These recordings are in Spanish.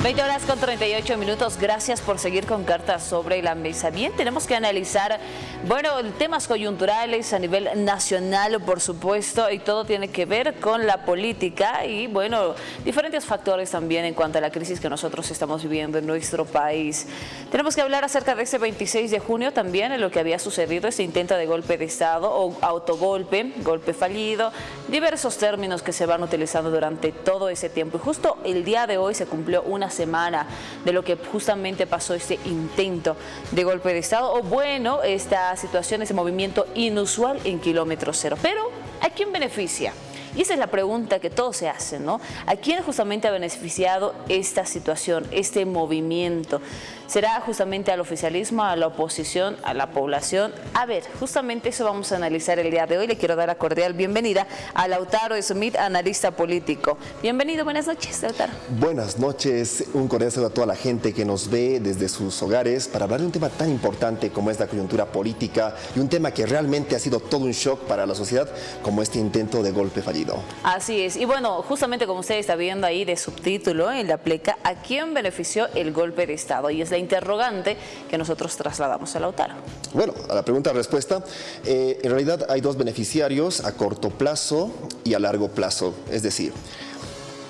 20 horas con 38 minutos. Gracias por seguir con Cartas sobre la Mesa. Bien, tenemos que analizar, bueno, temas coyunturales a nivel nacional, por supuesto, y todo tiene que ver con la política y, bueno, diferentes factores también en cuanto a la crisis que nosotros estamos viviendo en nuestro país. Tenemos que hablar acerca de este 26 de junio también, en lo que había sucedido, este intento de golpe de Estado o autogolpe, golpe fallido, diversos términos que se van utilizando durante todo ese tiempo. Y justo el día de hoy se cumplió una semana de lo que justamente pasó este intento de golpe de Estado, o bueno, esta situación, ese movimiento inusual en kilómetro cero. Pero, ¿a quién beneficia? Y esa es la pregunta que todos se hacen, ¿no? ¿A quién justamente ha beneficiado esta situación, este movimiento? ¿Será justamente al oficialismo, a la oposición, a la población? A ver, justamente eso vamos a analizar el día de hoy. Le quiero dar la cordial bienvenida a Lautaro Smith, analista político. Bienvenido, buenas noches, Lautaro. Buenas noches, un cordial saludo a toda la gente que nos ve desde sus hogares para hablar de un tema tan importante como es la coyuntura política y un tema que realmente ha sido todo un shock para la sociedad como este intento de golpe fallido. Así es, y bueno, justamente como usted está viendo ahí de subtítulo en la pleca, ¿a quién benefició el golpe de Estado? Y es la interrogante que nosotros trasladamos a Lautaro. Bueno, a la pregunta-respuesta, en realidad hay dos beneficiarios a corto plazo y a largo plazo, es decir,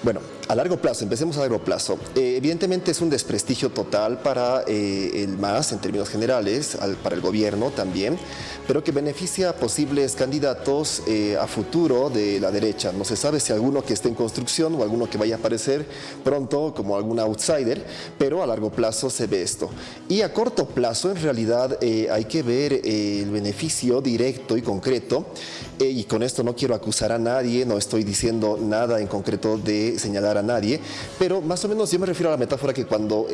bueno, a largo plazo, empecemos a largo plazo. Evidentemente es un desprestigio total para el MAS en términos generales, para el gobierno también, pero que beneficia a posibles candidatos a futuro de la derecha. No se sabe si alguno que esté en construcción o alguno que vaya a aparecer pronto como algún outsider, pero a largo plazo se ve esto. Y a corto plazo, en realidad, hay que ver el beneficio directo y concreto, y con esto no quiero acusar a nadie, no estoy diciendo nada en concreto de señalar a nadie, pero más o menos yo me refiero a la metáfora que cuando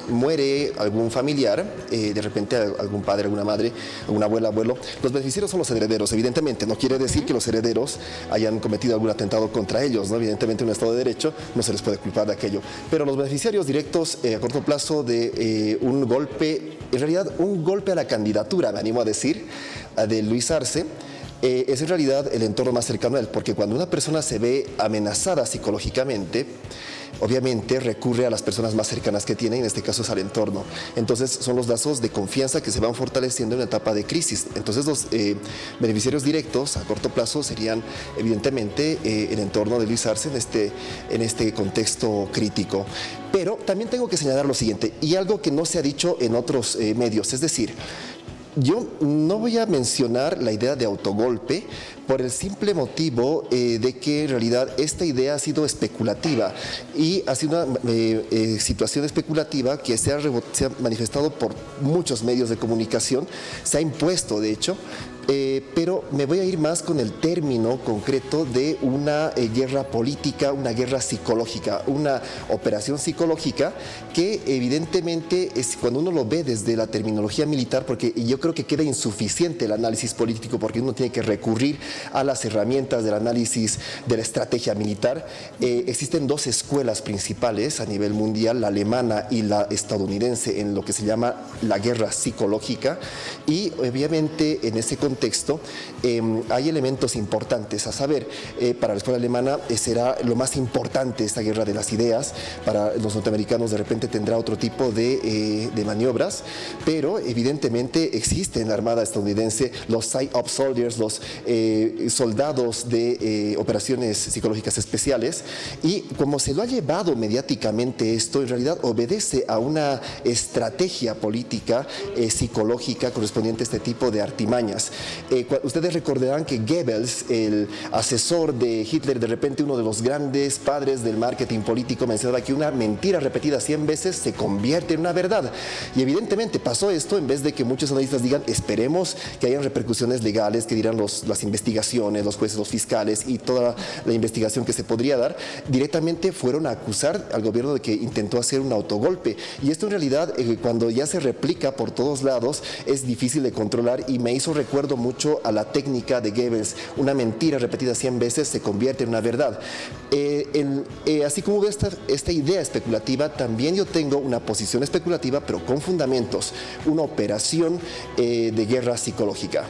muere algún familiar, de repente algún padre, alguna madre, alguna abuela, abuelo, los beneficiarios son los herederos, evidentemente. No quiere decir que los herederos hayan cometido algún atentado contra ellos, ¿no? Evidentemente en un Estado de Derecho no se les puede culpar de aquello, pero los beneficiarios directos a corto plazo de un golpe, en realidad un golpe a la candidatura, me animo a decir, de Luis Arce, es en realidad el entorno más cercano a él, porque cuando una persona se ve amenazada psicológicamente, obviamente recurre a las personas más cercanas que tiene, en este caso es al entorno. Entonces son los lazos de confianza que se van fortaleciendo en una etapa de crisis. Entonces los beneficiarios directos a corto plazo serían evidentemente el entorno de Luis Arce en este contexto crítico. Pero también tengo que señalar lo siguiente, y algo que no se ha dicho en otros medios, es decir, yo no voy a mencionar la idea de autogolpe por el simple motivo de que en realidad esta idea ha sido especulativa y ha sido una situación especulativa que se ha manifestado por muchos medios de comunicación, se ha impuesto de hecho, pero me voy a ir más con el término concreto de una guerra política, una guerra psicológica, una operación psicológica que evidentemente es cuando uno lo ve desde la terminología militar, porque yo creo que queda insuficiente el análisis político porque uno tiene que recurrir a las herramientas del análisis de la estrategia militar. Existen dos escuelas principales a nivel mundial, la alemana y la estadounidense, en lo que se llama la guerra psicológica, y obviamente en ese contexto hay elementos importantes a saber. Para la escuela alemana será lo más importante esta guerra de las ideas. Para los norteamericanos de repente tendrá otro tipo de maniobras, pero evidentemente existe en la Armada estadounidense los Psy-Op Soldiers, los soldados de operaciones psicológicas especiales, y como se lo ha llevado mediáticamente esto, en realidad obedece a una estrategia política psicológica correspondiente a este tipo de artimañas. Ustedes recordarán que Goebbels, el asesor de Hitler, de repente uno de los grandes padres del marketing político, mencionaba que una mentira repetida 100 veces se convierte en una verdad. Y evidentemente pasó esto, en vez de que muchos analistas digan esperemos que hayan repercusiones legales, que dirán las investigaciones, los jueces, los fiscales y toda la investigación que se podría dar, directamente fueron a acusar al gobierno de que intentó hacer un autogolpe. Y esto en realidad, cuando ya se replica por todos lados, es difícil de controlar y me hizo recuerdo mucho a la técnica de Goebbels, una mentira repetida 100 veces se convierte en una verdad. Así como veo esta idea especulativa, también yo tengo una posición especulativa, pero con fundamentos, una operación de guerra psicológica.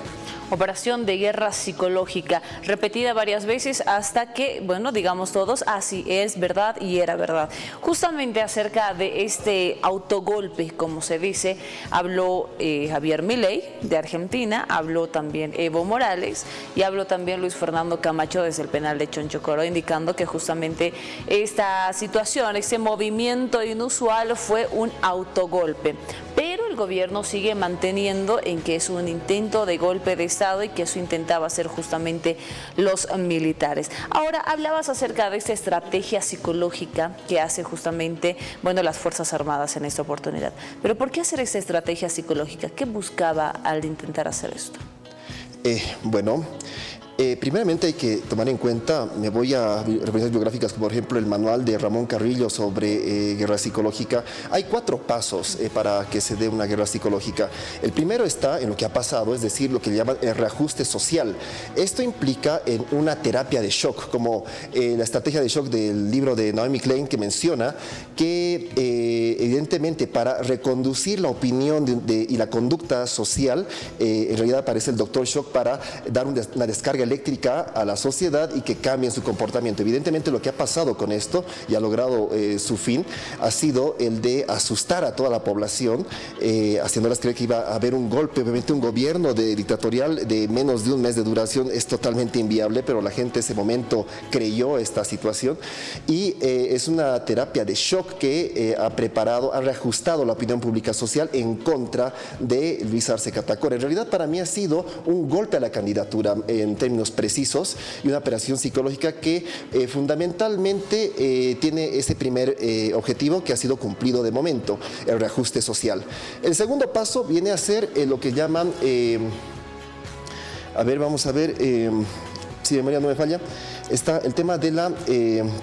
operación de guerra psicológica, repetida varias veces hasta que, bueno, digamos todos, así es verdad y era verdad. Justamente acerca de este autogolpe, como se dice, habló Javier Milei de Argentina, habló también Evo Morales y habló también Luis Fernando Camacho desde el penal de Chonchocoro, indicando que justamente esta situación, este movimiento inusual fue un autogolpe. Pero el gobierno sigue manteniendo en que es un intento de golpe de Estado y que eso intentaba hacer justamente los militares. Ahora, hablabas acerca de esta estrategia psicológica que hace justamente, bueno, las Fuerzas Armadas en esta oportunidad. Pero ¿por qué hacer esta estrategia psicológica? ¿Qué buscaba al intentar hacer esto? Primeramente hay que tomar en cuenta, me voy a referencias biográficas como por ejemplo el manual de Ramón Carrillo sobre guerra psicológica. Hay 4 pasos para que se dé una guerra psicológica. El primero está en lo que ha pasado, es decir, lo que llaman el reajuste social. Esto implica en una terapia de shock, como la estrategia de shock del libro de Naomi Klein, que menciona que evidentemente para reconducir la opinión y la conducta social, en realidad aparece el doctor Shock para dar una descarga eléctrica a la sociedad y que cambien su comportamiento. Evidentemente lo que ha pasado con esto y ha logrado su fin ha sido el de asustar a toda la población, haciéndolas creer que iba a haber un golpe. Obviamente un gobierno dictatorial de menos de un mes de duración es totalmente inviable, pero la gente en ese momento creyó esta situación y es una terapia de shock que ha reajustado la opinión pública social en contra de Luis Arce Catacora. En realidad para mí ha sido un golpe a la candidatura en términos precisos y una operación psicológica que fundamentalmente tiene ese primer objetivo que ha sido cumplido de momento, el reajuste social. El segundo paso viene a ser lo que llaman, vamos a ver, si de memoria no me falla, está el tema de la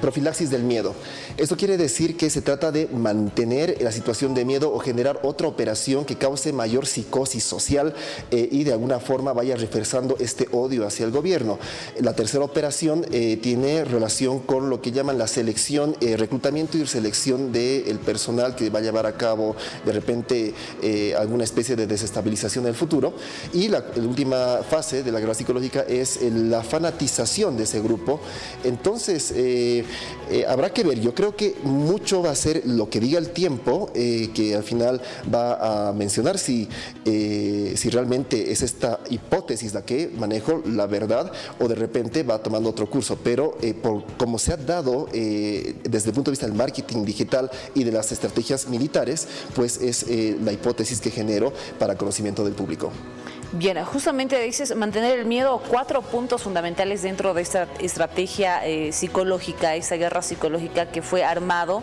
profilaxis del miedo. Esto quiere decir que se trata de mantener la situación de miedo o generar otra operación que cause mayor psicosis social y de alguna forma vaya reforzando este odio hacia el gobierno. La tercera operación tiene relación con lo que llaman la selección, reclutamiento y selección del personal que va a llevar a cabo de repente alguna especie de desestabilización en el futuro. Y la última fase de la guerra psicológica es la fanatización de ese grupo. Entonces, habrá que ver. Yo creo que mucho va a ser lo que diga el tiempo, que al final va a mencionar si realmente es esta hipótesis la que manejo la verdad o de repente va tomando otro curso. Pero por como se ha dado desde el punto de vista del marketing digital y de las estrategias militares, pues es la hipótesis que genero para conocimiento del público. Bien, justamente dices mantener el miedo, 4 puntos fundamentales dentro de esta estrategia psicológica, esta guerra psicológica que fue armado.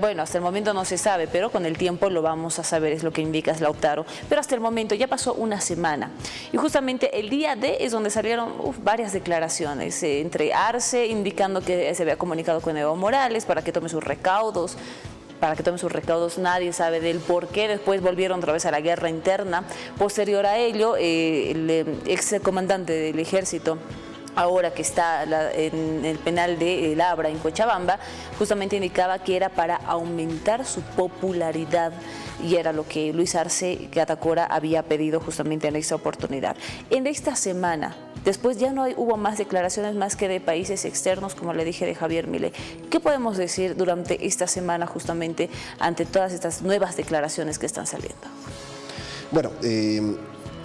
Bueno, hasta el momento no se sabe, pero con el tiempo lo vamos a saber, es lo que indicas, Lautaro. Pero hasta el momento ya pasó una semana y justamente el día D es donde salieron varias declaraciones entre Arce indicando que se había comunicado con Evo Morales para que tome sus recaudos. Nadie sabe del por qué. Después volvieron otra vez a la guerra interna. Posterior a ello, el ex comandante del ejército, ahora que está en el penal de Labra, en Cochabamba, justamente indicaba que era para aumentar su popularidad y era lo que Luis Arce Catacora había pedido justamente en esta oportunidad. En esta semana, después ya no hubo más declaraciones más que de países externos, como le dije, de Javier Milei. ¿Qué podemos decir durante esta semana justamente ante todas estas nuevas declaraciones que están saliendo? Bueno,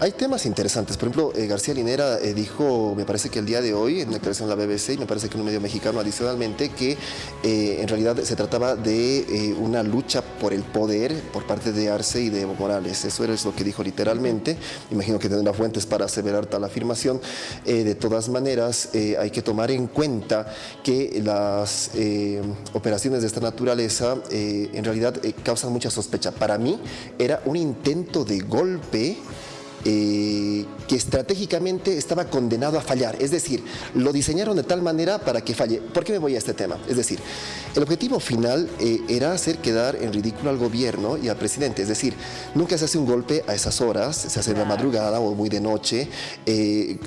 hay temas interesantes. Por ejemplo, García Linera dijo, me parece que el día de hoy, en una declaración en la BBC, y me parece que en un medio mexicano adicionalmente, que en realidad se trataba de una lucha por el poder por parte de Arce y de Evo Morales. Eso era lo que dijo literalmente. Imagino que tendrá fuentes para aseverar tal afirmación. De todas maneras, hay que tomar en cuenta que las operaciones de esta naturaleza en realidad causan mucha sospecha. Para mí era un intento de golpe que estratégicamente estaba condenado a fallar, es decir, lo diseñaron de tal manera para que falle. ¿Por qué me voy a este tema? Es decir, el objetivo final era hacer quedar en ridículo al gobierno y al presidente, es decir, nunca se hace un golpe a esas horas, se hace en la madrugada o muy de noche,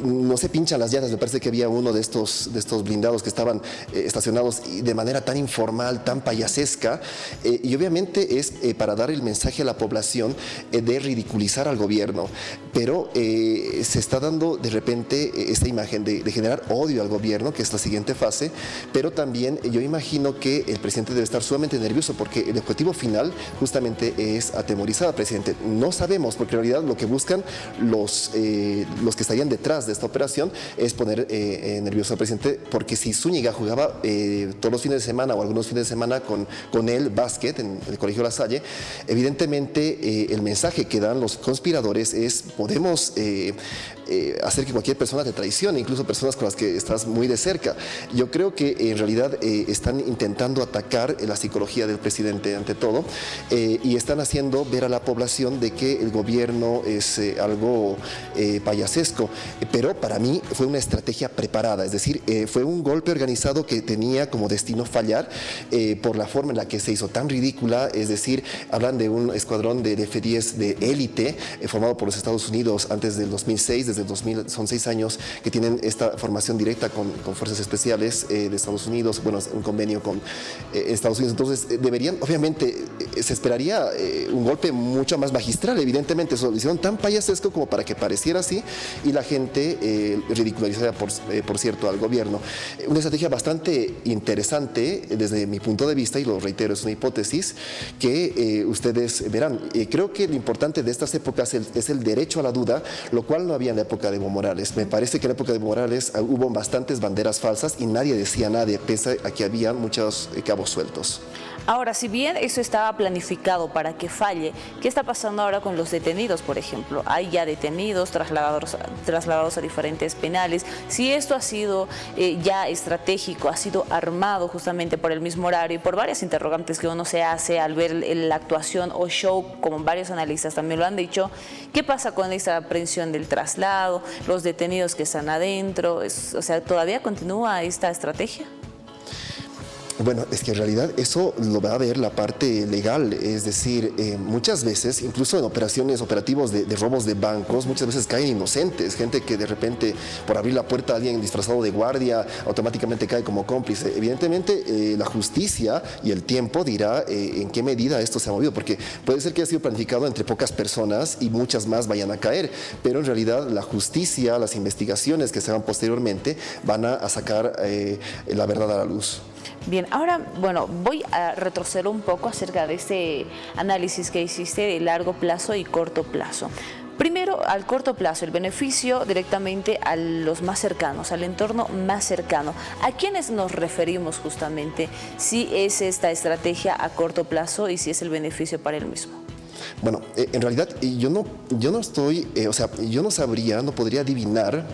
no se pinchan las llantas. Me parece que había uno de estos blindados que estaban estacionados de manera tan informal, tan payasesca, y obviamente es para dar el mensaje a la población de ridiculizar al gobierno. pero se está dando de repente esta imagen de generar odio al gobierno, que es la siguiente fase, pero también yo imagino que el presidente debe estar sumamente nervioso porque el objetivo final justamente es atemorizar al presidente. No sabemos, porque en realidad lo que buscan los que estarían detrás de esta operación es poner nervioso al presidente, porque si Zúñiga jugaba todos los fines de semana o algunos fines de semana con él básquet en el Colegio La Salle, evidentemente el mensaje que dan los conspiradores es: podemos hacer que cualquier persona te traicione, incluso personas con las que estás muy de cerca. Yo creo que en realidad están intentando atacar la psicología del presidente ante todo, y están haciendo ver a la población de que el gobierno es algo payasesco, pero para mí fue una estrategia preparada, es decir, fue un golpe organizado que tenía como destino fallar por la forma en la que se hizo tan ridícula. Es decir, hablan de un escuadrón de F-10 de élite formado por los Estados Unidos antes del 2006, desde el 2000, son 6 años que tienen esta formación directa con fuerzas especiales de Estados Unidos, bueno, un convenio con Estados Unidos. Entonces deberían, obviamente, se esperaría un golpe mucho más magistral, evidentemente. Eso lo hicieron tan payasesco como para que pareciera así y la gente ridiculizara, por cierto, al gobierno. Una estrategia bastante interesante desde mi punto de vista, y lo reitero, es una hipótesis que ustedes verán. Creo que lo importante de estas épocas es el derecho a la duda, lo cual no había en la época de Evo Morales. Me parece que en la época de Evo Morales hubo bastantes banderas falsas y nadie decía nada, pese a que había muchos cabos sueltos. Ahora, si bien eso estaba planificado para que falle, ¿qué está pasando ahora con los detenidos, por ejemplo? Hay ya detenidos, trasladados a diferentes penales. Si esto ha sido ya estratégico, ha sido armado justamente por el mismo horario y por varias interrogantes que uno se hace al ver la actuación o show, como varios analistas también lo han dicho, ¿qué pasa con esta aprehensión del traslado, los detenidos que están adentro? O sea, ¿todavía continúa esta estrategia? Bueno, es que en realidad eso lo va a ver la parte legal, es decir, muchas veces, incluso en operativos de robos de bancos, muchas veces caen inocentes, gente que de repente por abrir la puerta a alguien disfrazado de guardia automáticamente cae como cómplice. Evidentemente la justicia y el tiempo dirá en qué medida esto se ha movido, porque puede ser que haya sido planificado entre pocas personas y muchas más vayan a caer, pero en realidad la justicia, las investigaciones que se hagan posteriormente van a sacar la verdad a la luz. Bien, ahora, bueno, voy a retroceder un poco acerca de este análisis que hiciste de largo plazo y corto plazo. Primero, al corto plazo, el beneficio directamente a los más cercanos, al entorno más cercano. ¿A quiénes nos referimos justamente si es esta estrategia a corto plazo y si es el beneficio para él mismo? Bueno, en realidad yo no estoy, o sea, yo no sabría, no podría adivinar,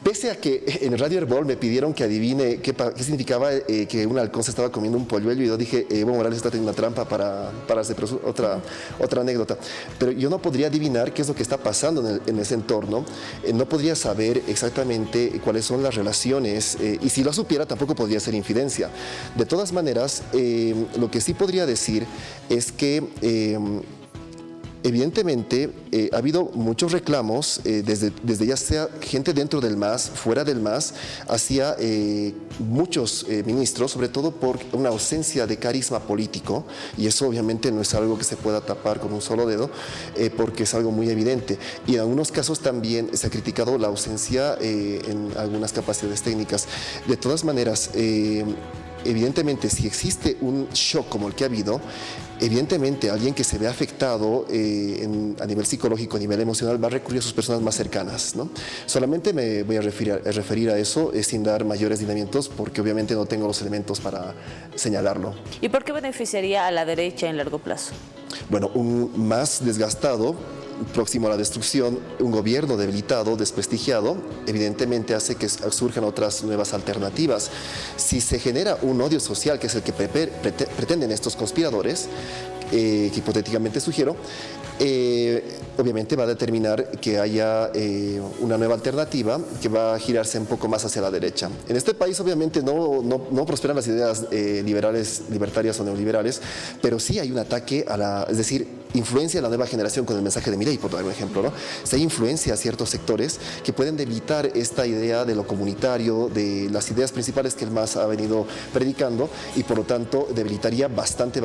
pese a que en Radio Herbol me pidieron que adivine qué significaba que un halcón se estaba comiendo un polluelo, y yo dije, Evo Morales está teniendo una trampa para hacer otra anécdota. Pero yo no podría adivinar qué es lo que está pasando en ese entorno, no podría saber exactamente cuáles son las relaciones, y si lo supiera tampoco podría ser infidencia. De todas maneras, lo que sí podría decir es que evidentemente ha habido muchos reclamos desde ya sea gente dentro del MAS, fuera del MAS, hacia muchos ministros, sobre todo por una ausencia de carisma político, y eso obviamente no es algo que se pueda tapar con un solo dedo, porque es algo muy evidente. Y en algunos casos también se ha criticado la ausencia en algunas capacidades técnicas. De todas maneras, evidentemente, si existe un shock como el que ha habido, evidentemente alguien que se ve afectado a nivel psicológico, a nivel emocional, va a recurrir a sus personas más cercanas, ¿no? Solamente me voy a referir a eso sin dar mayores lineamientos, porque obviamente no tengo los elementos para señalarlo. ¿Y por qué beneficiaría a la derecha en largo plazo? Bueno, un más desgastado, próximo a la destrucción, un gobierno debilitado, desprestigiado, evidentemente hace que surjan otras nuevas alternativas. Si se genera un odio social, que es el que pretenden estos conspiradores, que hipotéticamente sugiero, obviamente va a determinar que haya una nueva alternativa que va a girarse un poco más hacia la derecha. En este país obviamente no prosperan las ideas libertarias o neoliberales, pero sí hay un ataque es decir, influencia a la nueva generación con el mensaje de Milei, por dar un ejemplo, ¿no? Se influencia a ciertos sectores que pueden debilitar esta idea de lo comunitario, de las ideas principales que el MAS ha venido predicando y por lo tanto debilitaría bastante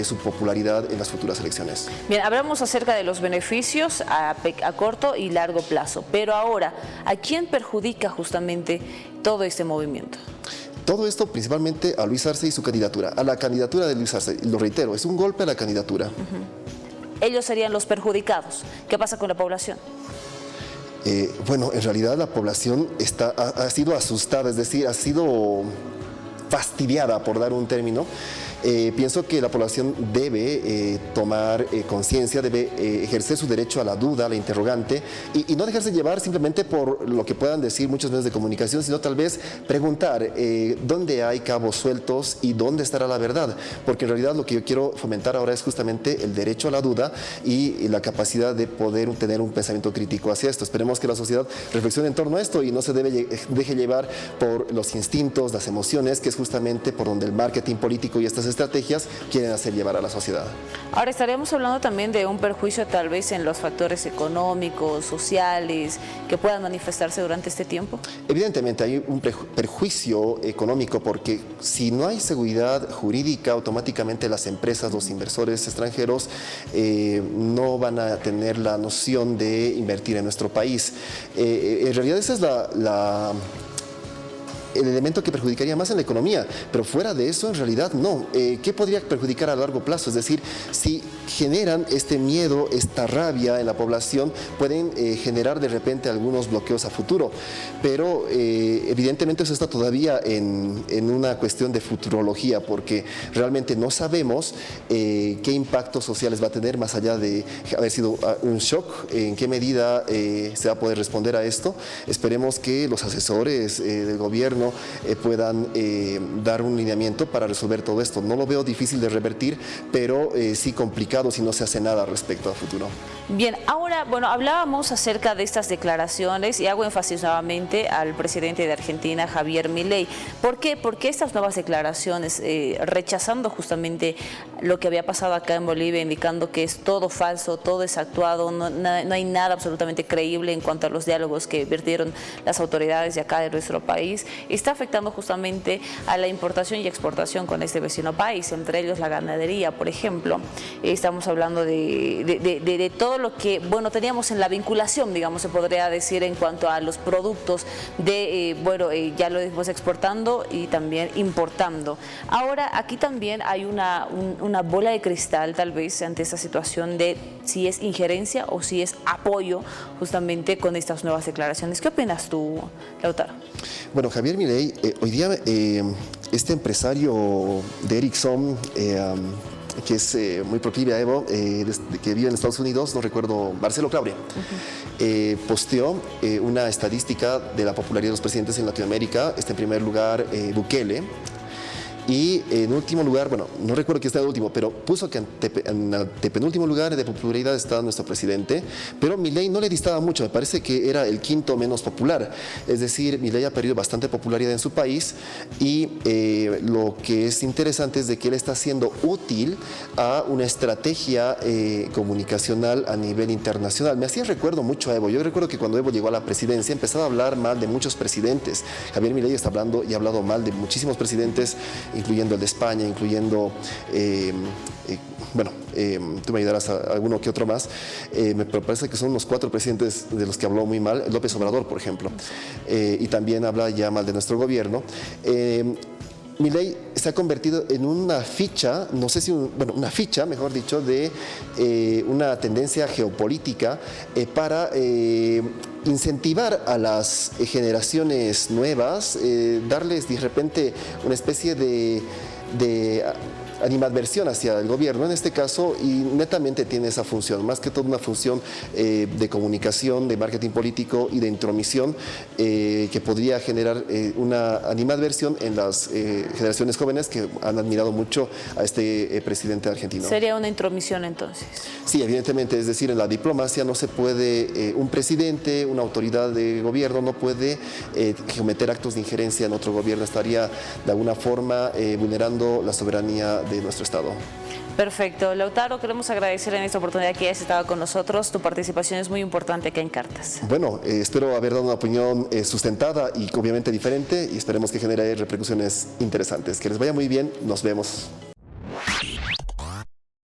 su popularidad en las futuras elecciones. Bien, hablamos acerca de los beneficios a corto y largo plazo, pero ahora, ¿a quién perjudica justamente todo este movimiento? Todo esto principalmente a Luis Arce y su candidatura, a la candidatura de Luis Arce. Lo reitero, es un golpe a la candidatura. Ellos serían los perjudicados. ¿Qué pasa con la población? Bueno, en realidad la población ha sido asustada, es decir, ha sido fastidiada, por dar un término. Pienso que la población debe tomar conciencia, debe ejercer su derecho a la duda, a la interrogante, y no dejarse llevar simplemente por lo que puedan decir muchos medios de comunicación, sino tal vez preguntar dónde hay cabos sueltos y dónde estará la verdad, porque en realidad lo que yo quiero fomentar ahora es justamente el derecho a la duda y la capacidad de poder tener un pensamiento crítico hacia esto. Esperemos que la sociedad reflexione en torno a esto y no se deje llevar por los instintos, las emociones, que es justamente por donde el marketing político y estas estrategias quieren hacer llevar a la sociedad. Ahora estaríamos hablando también de un perjuicio tal vez en los factores económicos, sociales, que puedan manifestarse durante este tiempo. Evidentemente hay un perjuicio económico porque si no hay seguridad jurídica, automáticamente las empresas, los inversores extranjeros no van a tener la noción de invertir en nuestro país. En realidad esa es el elemento que perjudicaría más en la economía, pero fuera de eso en realidad no. ¿Qué podría perjudicar a largo plazo? Es decir, si generan este miedo, esta rabia en la población, pueden generar de repente algunos bloqueos a futuro, pero evidentemente eso está todavía en una cuestión de futurología, porque realmente no sabemos qué impactos sociales va a tener más allá de haber sido un shock, en qué medida se va a poder responder a esto. Esperemos que los asesores del gobierno puedan dar un lineamiento para resolver todo esto. No lo veo difícil de revertir, pero sí complicado si no se hace nada respecto a futuro. Bien, ahora, bueno, hablábamos acerca de estas declaraciones y hago énfasis nuevamente al presidente de Argentina, Javier Milei. ¿Por qué? Porque estas nuevas declaraciones, rechazando justamente lo que había pasado acá en Bolivia, indicando que es todo falso, todo es actuado, no hay nada absolutamente creíble en cuanto a los diálogos que vertieron las autoridades de acá de nuestro país, está afectando justamente a la importación y exportación con este vecino país, entre ellos la ganadería, por ejemplo. Estamos hablando de todo lo que, bueno, teníamos en la vinculación, digamos, se podría decir, en cuanto a los productos ya lo estamos exportando y también importando. Ahora, aquí también hay una bola de cristal, tal vez, ante esta situación de si es injerencia o si es apoyo justamente con estas nuevas declaraciones. ¿Qué opinas tú, Lautaro? Bueno, Javier Milei, hoy día este empresario de Ericsson, que es muy proclive a Evo, que vive en Estados Unidos, no recuerdo, Marcelo Claure, posteó una estadística de la popularidad de los presidentes en Latinoamérica. Está en primer lugar Bukele. Y en último lugar, bueno, no recuerdo quién está en último, pero puso que en el penúltimo lugar de popularidad está nuestro presidente, pero Milei no le distaba mucho, me parece que era el quinto menos popular. Es decir, Milei ha perdido bastante popularidad en su país y lo que es interesante es de que él está siendo útil a una estrategia comunicacional a nivel internacional. Me hacía recuerdo mucho a Evo. Yo recuerdo que cuando Evo llegó a la presidencia empezaba a hablar mal de muchos presidentes. Javier Milei está hablando y ha hablado mal de muchísimos presidentes, incluyendo el de España, incluyendo, tú me ayudarás a alguno que otro más, me parece que son unos 4 presidentes de los que habló muy mal, López Obrador, por ejemplo, y también habla ya mal de nuestro gobierno. Milei se ha convertido en una ficha, no sé si, una ficha, mejor dicho, de una tendencia geopolítica para incentivar a las generaciones nuevas, darles de repente una especie de animadversión hacia el gobierno en este caso, y netamente tiene esa función, más que todo una función de comunicación, de marketing político y de intromisión que podría generar una animadversión en las generaciones jóvenes que han admirado mucho a este presidente argentino. ¿Sería una intromisión entonces? Sí, evidentemente, es decir, en la diplomacia no se puede, un presidente, una autoridad de gobierno no puede cometer actos de injerencia en otro gobierno, estaría de alguna forma vulnerando la soberanía de nuestro estado. Perfecto. Lautaro, queremos agradecer en esta oportunidad que hayas estado con nosotros. Tu participación es muy importante acá en Cartas. Bueno, espero haber dado una opinión sustentada y obviamente diferente y esperemos que genere repercusiones interesantes. Que les vaya muy bien. Nos vemos.